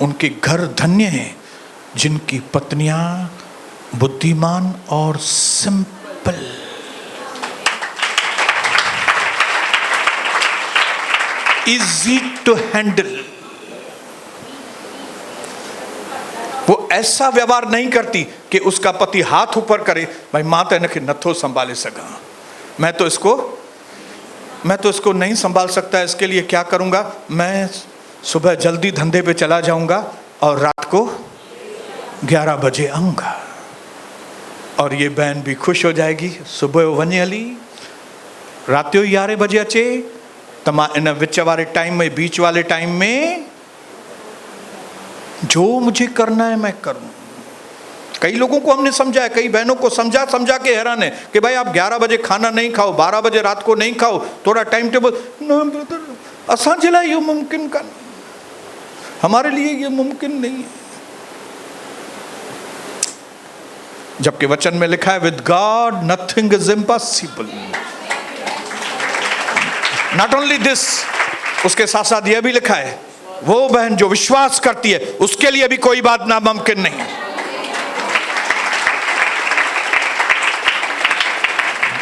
उनके घर धन्य हैं जिनकी पत्नियां बुद्धिमान और सिंपल, इजी टू हैंडल। वो ऐसा व्यवहार नहीं करती कि उसका पति हाथ ऊपर करे, भाई मां तो इनके नथो संभाले सका, मैं तो इसको नहीं संभाल सकता, इसके लिए क्या करूंगा? मैं सुबह जल्दी धंधे पे चला जाऊंगा और रात को 11 बजे आऊंगा, और ये बहन भी खुश हो जाएगी। सुबह वञे हली, रात जो 11 बजे अचे, तो मां इन विच वाले टाइम में, बीच वाले टाइम में जो मुझे करना है मैं करूं। कई लोगों को हमने समझाया, कई बहनों को समझा के हैरान है कि भाई आप 11 बजे खाना नहीं खाओ, 12 बजे रात को नहीं खाओ, थोड़ा टाइम टेबल। नो ब्रदर, असांजे लाइ इहो मुमकिन कान, हमारे लिए ये मुमकिन नहीं है। जबकि वचन में लिखा है with God nothing is impossible. Not only this, उसके साथ साथ यह भी लिखा है वो बहन जो विश्वास करती है उसके लिए भी कोई बात नामुमकिन नहीं है।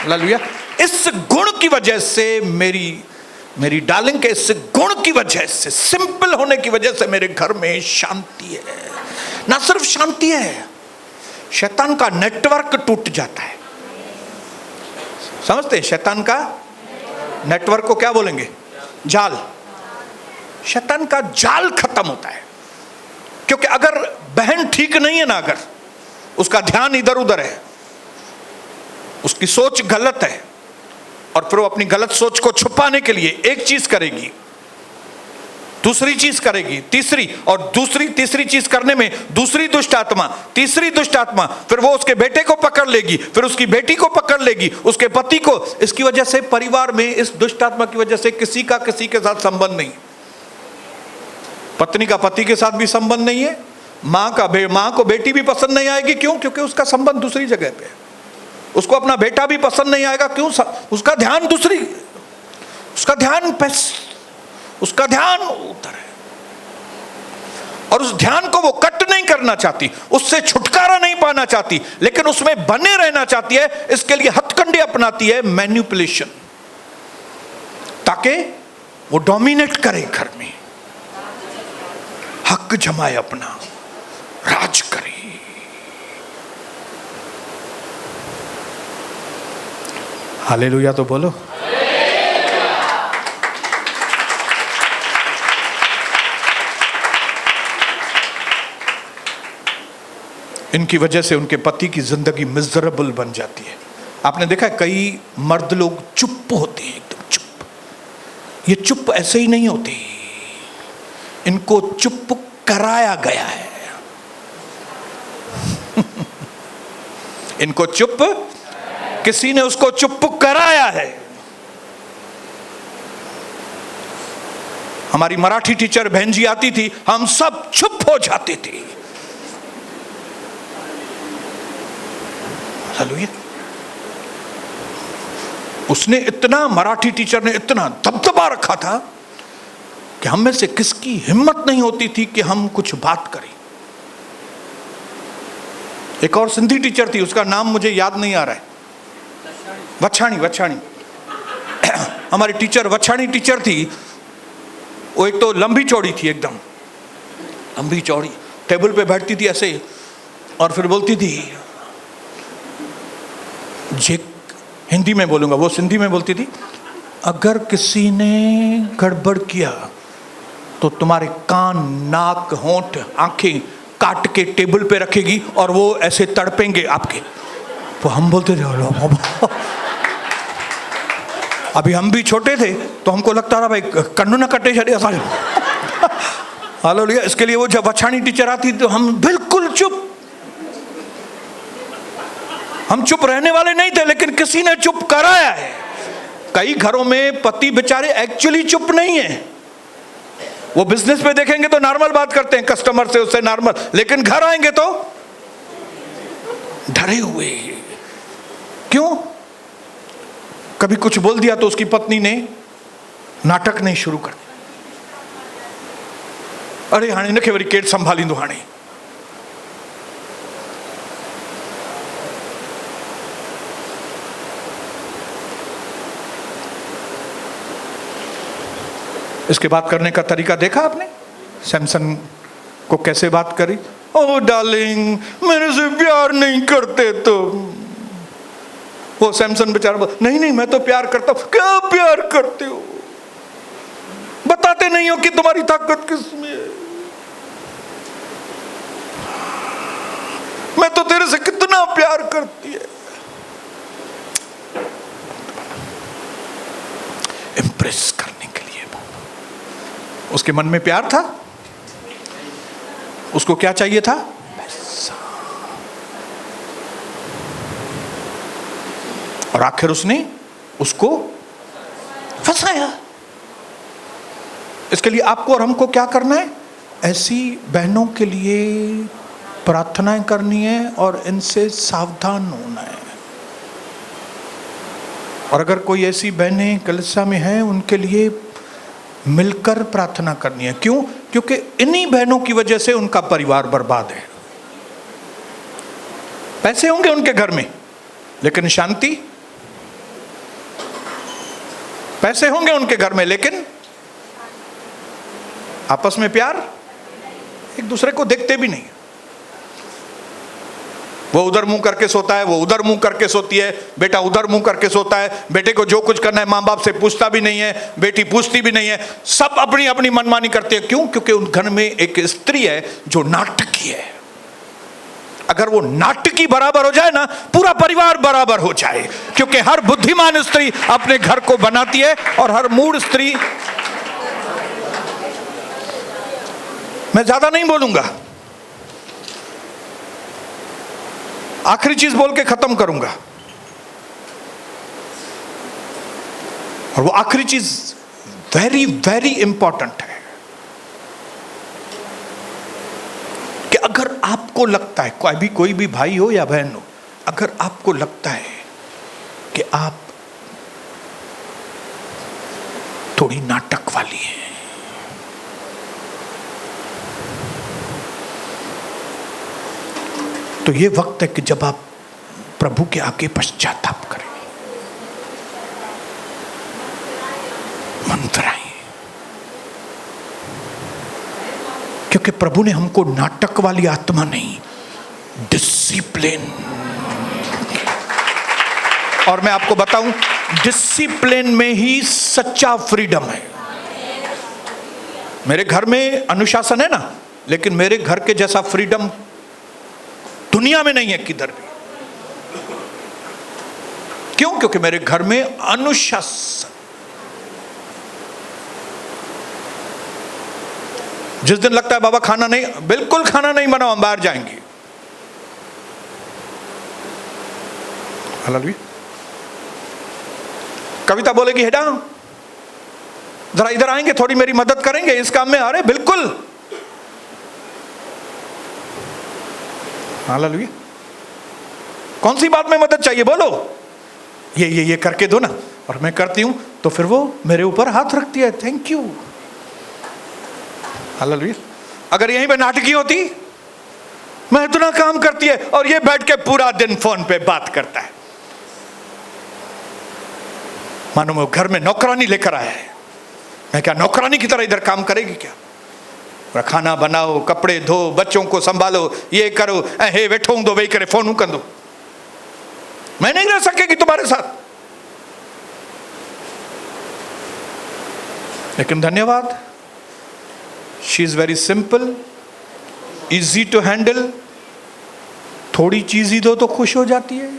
हालेलुया। इस गुण की वजह से मेरी डार्लिंग के इस गुण की वजह से, सिंपल होने की वजह से मेरे घर में शांति है। ना सिर्फ शांति है, शैतान का नेटवर्क टूट जाता है। समझते हैं? शैतान का नेटवर्क को क्या बोलेंगे? जाल। शैतान का जाल खत्म होता है, क्योंकि अगर बहन ठीक नहीं है ना, अगर उसका ध्यान इधर उधर है, उसकी सोच गलत है, और फिर वो अपनी गलत सोच को छुपाने के लिए एक चीज करेगी, दूसरी चीज करेगी, तीसरी, और दूसरी तीसरी चीज करने में दूसरी दुष्ट आत्मा, तीसरी दुष्ट आत्मा, फिर वो उसके बेटे को पकड़ लेगी, फिर उसकी बेटी को पकड़ लेगी, उसके पति को। इसकी वजह से परिवार में इस दुष्ट आत्मा की वजह से किसी के साथ संबंध नहीं। पत्नी का पति के साथ भी संबंध नहीं है, माँ को बेटी भी पसंद नहीं आएगी। क्यों? क्योंकि उसका संबंध दूसरी जगह पे है। उसको अपना बेटा भी पसंद नहीं आएगा। क्यों? उसका ध्यान दूसरी, उसका ध्यान उधर है। और उस ध्यान को वो कट नहीं करना चाहती, उससे छुटकारा नहीं पाना चाहती, लेकिन उसमें बने रहना चाहती है। इसके लिए हथकंडे अपनाती है, मैनिपुलेशन, ताकि वो डोमिनेट करे घर में, हक जमाए, अपना राज करे। हालेलुया तो बोलो। इनकी वजह से उनके पति की जिंदगी मिजरेबल बन जाती है। आपने देखा है कई मर्द लोग चुप होते हैं, एकदम चुप। ये चुप ऐसे ही नहीं होते, इनको चुप कराया गया है। इनको चुप, किसी ने उसको चुप कराया है। हमारी मराठी टीचर बहन जी आती थी, हम सब चुप हो जाते थे। हालेलुया। उसने इतना, मराठी टीचर ने इतना दबदबा रखा था कि हम में से किसकी हिम्मत नहीं होती थी कि हम कुछ बात करें। एक और सिंधी टीचर थी, उसका नाम मुझे याद नहीं आ रहा है, वछाणी। हमारी टीचर वछाणी टीचर थी। वो एक तो लंबी चौड़ी थी, एकदम लंबी चौड़ी, टेबल पे बैठती थी ऐसे, और फिर बोलती थी, जे हिंदी में बोलूंगा, वो सिंधी में बोलती थी, अगर किसी ने गड़बड़ किया तो तुम्हारे कान, नाक, होंठ, आंखें काट के टेबल पे रखेगी और वो ऐसे तड़पेंगे आपके। तो हम बोलते थे, अभी हम भी छोटे थे तो हमको लगता था भाई कन्नू ना कटे छड़े सारे। हालेलुया। इसके लिए वो जब वछाणी टीचर आती तो हम बिल्कुल चुप, हम चुप रहने वाले नहीं थे, लेकिन किसी ने चुप कराया है। कई घरों में पति बेचारे एक्चुअली चुप नहीं है, वो बिजनेस पे देखेंगे तो नॉर्मल बात करते हैं कस्टमर से, उससे नॉर्मल, लेकिन घर आएंगे तो डरे हुए। क्यों? कभी कुछ बोल दिया तो उसकी पत्नी ने नाटक नहीं शुरू कर दिया, अरे हाणे इनखे वरी केरु संभालींदो हाणे। इसके बात करने का तरीका देखा आपने? सैमसन को कैसे बात करी, ओ डार्लिंग मेरे से प्यार नहीं करते तो। वो सैमसन बेचारा, नहीं मैं तो प्यार करता हूं। क्या प्यार करते हो? बताते नहीं हो कि तुम्हारी ताकत किसमें है। मैं तो तेरे से कितना प्यार करती है। इंप्रेस करने के लिए। उसके मन में प्यार था, उसको क्या चाहिए था? पैसा। और आखिर उसने उसको फंसाया। इसके लिए आपको और हमको क्या करना है? ऐसी बहनों के लिए प्रार्थनाएं करनी है और इनसे सावधान होना है। और अगर कोई ऐसी बहनें कलीसिया में हैं, उनके लिए मिलकर प्रार्थना करनी है। क्यों? क्योंकि इन्हीं बहनों की वजह से उनका परिवार बर्बाद है। पैसे होंगे उनके घर में, लेकिन शांति। पैसे होंगे उनके घर में, लेकिन आपस में प्यार, एक दूसरे को देखते भी नहीं। वो उधर मुंह करके सोता है, वो उधर मुंह करके सोती है, बेटा उधर मुंह करके सोता है। बेटे को जो कुछ करना है माँ बाप से पूछता भी नहीं है, बेटी पूछती भी नहीं है, सब अपनी अपनी मनमानी करते हैं। क्यों? क्योंकि उन घर में एक स्त्री है जो नाटकी है। अगर वो नाटकी बराबर हो जाए ना, पूरा परिवार बराबर हो जाए। क्योंकि हर बुद्धिमान स्त्री अपने घर को बनाती है और हर मूढ़ स्त्री। मैं ज्यादा नहीं बोलूंगा, आखिरी चीज बोल के खत्म करूंगा। और वो आखिरी चीज वेरी वेरी इंपॉर्टेंट है कि अगर आपको लगता है, कोई भी भाई हो या बहन हो, अगर आपको लगता है कि आप थोड़ी नाटक वाली हैं, तो ये वक्त है कि जब आप प्रभु के आगे पश्चाताप करें, मंत्राएं, क्योंकि प्रभु ने हमको नाटक वाली आत्मा नहीं, डिसिप्लिन। और मैं आपको बताऊं, डिसिप्लिन में ही सच्चा फ्रीडम है। मेरे घर में अनुशासन है ना, लेकिन मेरे घर के जैसा फ्रीडम दुनिया में नहीं है किधर भी। क्यों? क्योंकि मेरे घर में अनुशासन। जिस दिन लगता है बाबा खाना नहीं, बिल्कुल खाना नहीं बनाओ, हम बाहर जाएंगे। हालेलुया। कविता बोलेगी हेडा जरा इधर आएंगे, थोड़ी मेरी मदद करेंगे इस काम में। अरे बिल्कुल। हालेलुया। कौन सी बात में मदद चाहिए बोलो, ये करके दो ना, और मैं करती हूं तो फिर वो मेरे ऊपर हाथ रखती है, थैंक यू। हालेलुया। अगर यहीं पे नाटकी होती, मैं इतना काम करती है और ये बैठ के पूरा दिन फोन पे बात करता है, मानो मैं घर में नौकरानी लेकर आया है। मैं क्या नौकरानी की तरह इधर काम करेगी क्या? खाना बनाओ, कपड़े धो, बच्चों को संभालो, ये करो, हे बैठो दो वही करे, फोन कर दो। मैं नहीं रह सकेगी तुम्हारे साथ। लेकिन धन्यवाद, she is very simple, easy to handle. थोड़ी चीज ही दो तो खुश हो जाती है।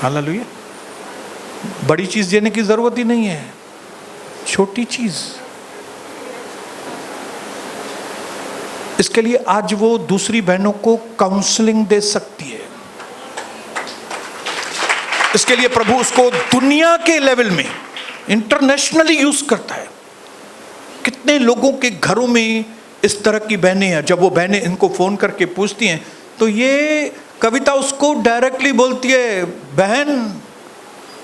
हालेलुया। बड़ी चीज देने की जरूरत ही नहीं है, छोटी चीज। इसके लिए आज वो दूसरी बहनों को काउंसलिंग दे सकती है। इसके लिए प्रभु उसको दुनिया के लेवल में इंटरनेशनली यूज करता है। कितने लोगों के घरों में इस तरह की बहनें हैं, जब वो बहनें इनको फोन करके पूछती हैं तो ये कविता उसको डायरेक्टली बोलती है, बहन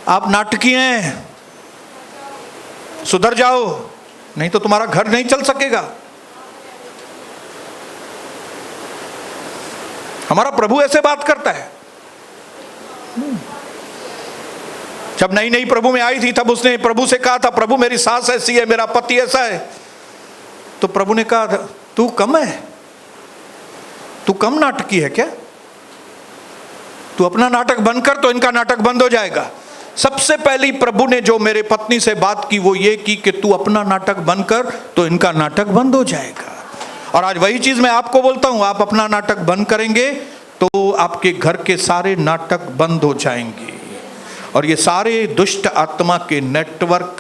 आप नाटकी हैं, सुधर जाओ, नहीं तो तुम्हारा घर नहीं चल सकेगा। हमारा प्रभु ऐसे बात करता है। जब नई नई प्रभु में आई थी, तब उसने प्रभु से कहा था, प्रभु मेरी सास ऐसी है, मेरा पति ऐसा है। तो प्रभु ने कहा था, तू कम है, तू कम नाटकी है क्या? तू अपना नाटक बंद कर तो इनका नाटक बंद हो जाएगा। सबसे पहली प्रभु ने जो मेरे पत्नी से बात की वो ये की कि तू अपना नाटक बंद कर तो इनका नाटक बंद हो जाएगा। और आज वही चीज मैं आपको बोलता हूं, आप अपना नाटक बंद करेंगे तो आपके घर के सारे नाटक बंद हो जाएंगे और ये सारे दुष्ट आत्मा के नेटवर्क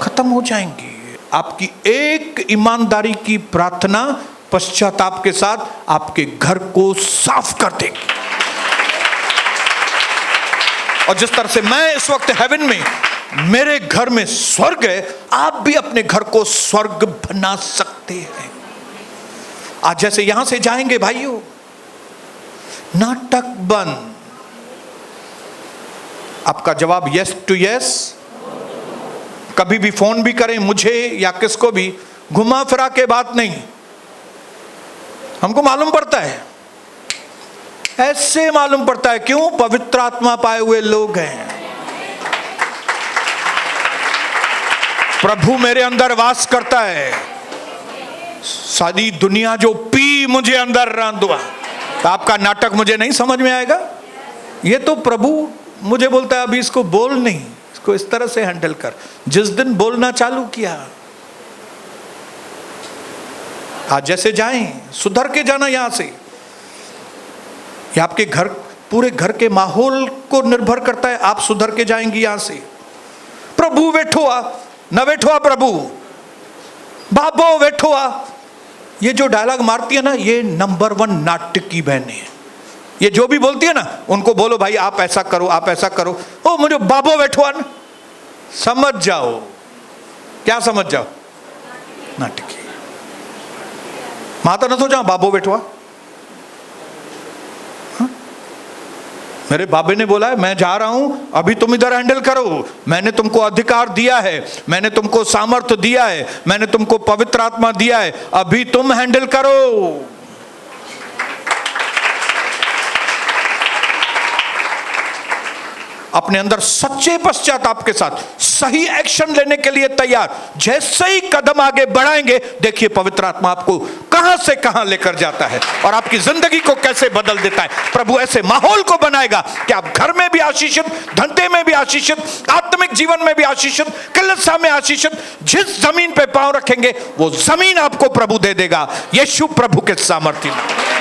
खत्म हो जाएंगे। आपकी एक ईमानदारी की प्रार्थना पश्चाताप के साथ आपके घर को साफ कर देगी। और जिस तरह से मैं इस वक्त हेवन में, मेरे घर में स्वर्ग है, आप भी अपने घर को स्वर्ग बना सकते हैं। आज जैसे यहां से जाएंगे भाइयों, नाटक बंद। आपका जवाब यस टू यस। कभी भी फोन भी करें मुझे या किसको भी, घुमा फिरा के बात नहीं। हमको मालूम पड़ता है, ऐसे मालूम पड़ता है। क्यों? पवित्र आत्मा पाए हुए लोग हैं। प्रभु मेरे अंदर वास करता है। सारी दुनिया जो पी मुझे अंदर रांधुआ, तो आपका नाटक मुझे नहीं समझ में आएगा। ये तो प्रभु मुझे बोलता है, अभी इसको बोल नहीं, इसको इस तरह से हैंडल कर। जिस दिन बोलना चालू किया, आज जैसे जाएं, सुधर के जाना। यहां से ये आपके घर, पूरे घर के माहौल को निर्भर करता है। आप सुधर के जाएंगी यहां से। प्रभु वेठोआ न वेठोआ, प्रभु बाबो वेठोआ, ये जो डायलॉग मारती है ना, ये नंबर 1 नाटकी बहनें हैं। ये जो भी बोलती है ना, उनको बोलो भाई आप ऐसा करो, आप ऐसा करो। ओ मुझे बाबो वेठोआ न, समझ जाओ। क्या समझ जाओ? नाटकी। माता न सोचा बाबो वेठोआ। मेरे बाबे ने बोला है मैं जा रहा हूं, अभी तुम इधर हैंडल करो, मैंने तुमको अधिकार दिया है, मैंने तुमको सामर्थ्य दिया है, मैंने तुमको पवित्र आत्मा दिया है, अभी तुम हैंडल करो। अपने अंदर सच्चे पश्चाताप के साथ सही एक्शन लेने के लिए तैयार, जैसे ही कदम आगे बढ़ाएंगे, देखिए पवित्र आत्मा आपको कहां से कहां लेकर जाता है और आपकी जिंदगी को कैसे बदल देता है। प्रभु ऐसे माहौल को बनाएगा कि आप घर में भी आशीषित, धंधे में भी आशीषित, आत्मिक जीवन में भी आशीषित, कलीसिया में आशीषित। जिस जमीन पे पांव रखेंगे वो जमीन आपको प्रभु दे देगा, यीशु प्रभु के सामर्थ्य में।